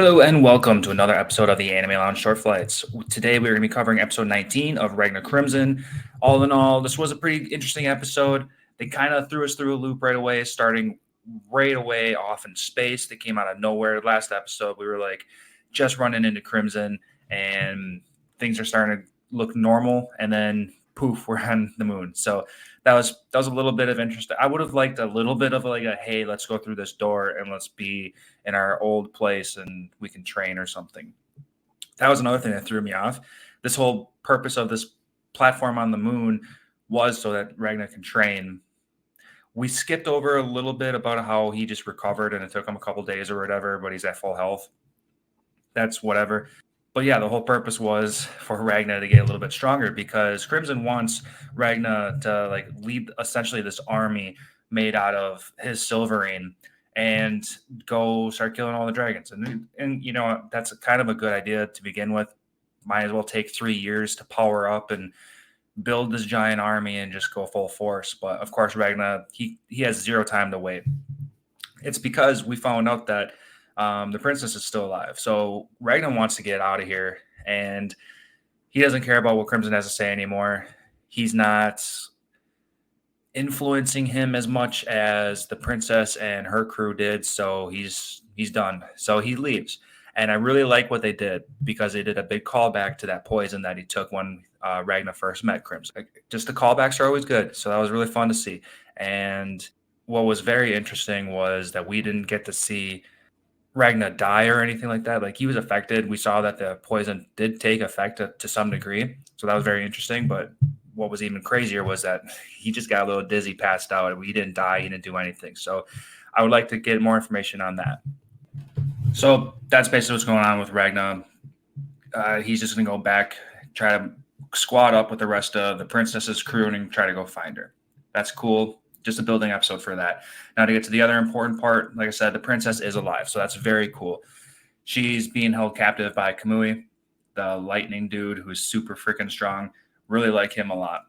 Hello and welcome to another episode of the Anime Lounge Short Flights. Today we're going to be covering episode 19 of Ragna Crimson. All in all, this was a pretty interesting episode. They kind of threw us through a loop right away, starting right away off in space. They came out of nowhere. Last episode, we were like just running into Crimson and things are starting to look normal. And then poof, we're on the moon. So that was a little bit of interest. I would have liked a little bit of like a, hey, let's go through this door and let's be in our old place and we can train or something. That was another thing that threw me off. This whole purpose of this platform on the moon was so that Ragna can train. We skipped over a little bit about how he just recovered and it took him a couple days or whatever, but he's at full health. That's whatever. But yeah, the whole purpose was for Ragna to get a little bit stronger because Crimson wants Ragna to like lead essentially this army made out of his silverine and go start killing all the dragons. And you know, that's kind of a good idea to begin with. Might as well take 3 years to power up and build this giant army and just go full force. But of course, Ragna, he has zero time to wait. It's because we found out that the princess is still alive. So Ragnar wants to get out of here, and he doesn't care about what Crimson has to say anymore. He's not influencing him as much as the princess and her crew did. So he's done. So he leaves. And I really like what they did because they did a big callback to that poison that he took when Ragnar first met Crimson. Just the callbacks are always good. So that was really fun to see. And what was very interesting was that we didn't get to see Ragnar die or anything like that. Like he was affected. We saw that the poison did take effect to some degree. So that was very interesting. But what was even crazier was that he just got a little dizzy, passed out. He didn't die. He didn't do anything. So I would like to get more information on that. So that's basically what's going on with Ragnar. He's just going to go back, try to squad up with the rest of the princess's crew and try to go find her. That's cool. Just a building episode for that. Now to get to the other important part, like I said, the princess is alive. So that's very cool. She's being held captive by Kamui, the lightning dude who's super freaking strong. Really like him a lot.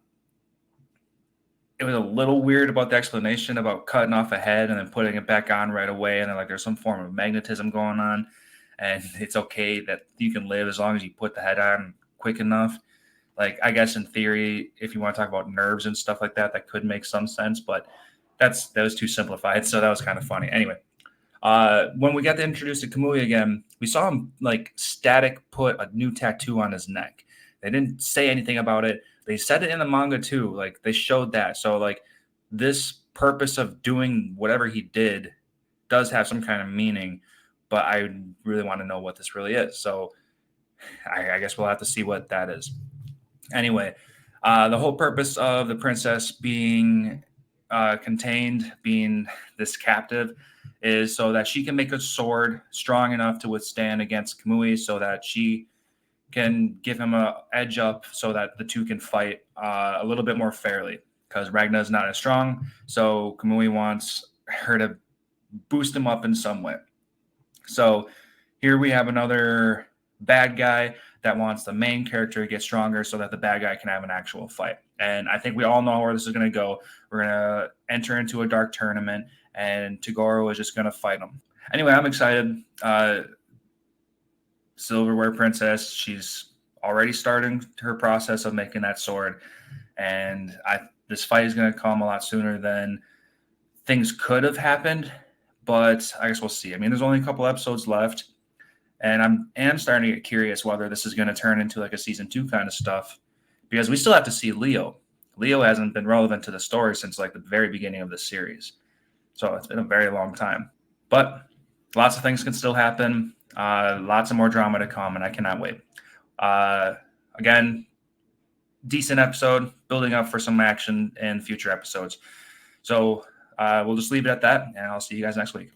It was a little weird about the explanation about cutting off a head and then putting it back on right away. And then like there's some form of magnetism going on. And it's okay that you can live as long as you put the head on quick enough. Like, I guess in theory, if you want to talk about nerves and stuff like that, that could make some sense, but that was too simplified. So that was kind of funny. Anyway, when we got to introduce to Kamui again, we saw him like static put a new tattoo on his neck. They didn't say anything about it. They said it in the manga too. Like they showed that. So like this purpose of doing whatever he did does have some kind of meaning, but I really want to know what this really is. So I guess we'll have to see what that is. Anyway, the whole purpose of the princess being contained, being this captive, is so that she can make a sword strong enough to withstand against Kamui so that she can give him an edge up so that the two can fight a little bit more fairly because Ragna is not as strong. So Kamui wants her to boost him up in some way. So here we have another bad guy that wants the main character to get stronger so that the bad guy can have an actual fight. And I think we all know where this is going to go. We're going to enter into a dark tournament, and Toguro is just going to fight him. Anyway, I'm excited. Silverware Princess, she's already starting her process of making that sword. And this fight is going to come a lot sooner than things could have happened. But I guess we'll see. I mean, there's only a couple episodes left. And I am starting to get curious whether this is going to turn into like a season 2 kind of stuff because we still have to see Leo. Leo hasn't been relevant to the story since like the very beginning of the series. So it's been a very long time. But lots of things can still happen. Lots of more drama to come, and I cannot wait. Again, decent episode, building up for some action in future episodes. So we'll just leave it at that, and I'll see you guys next week.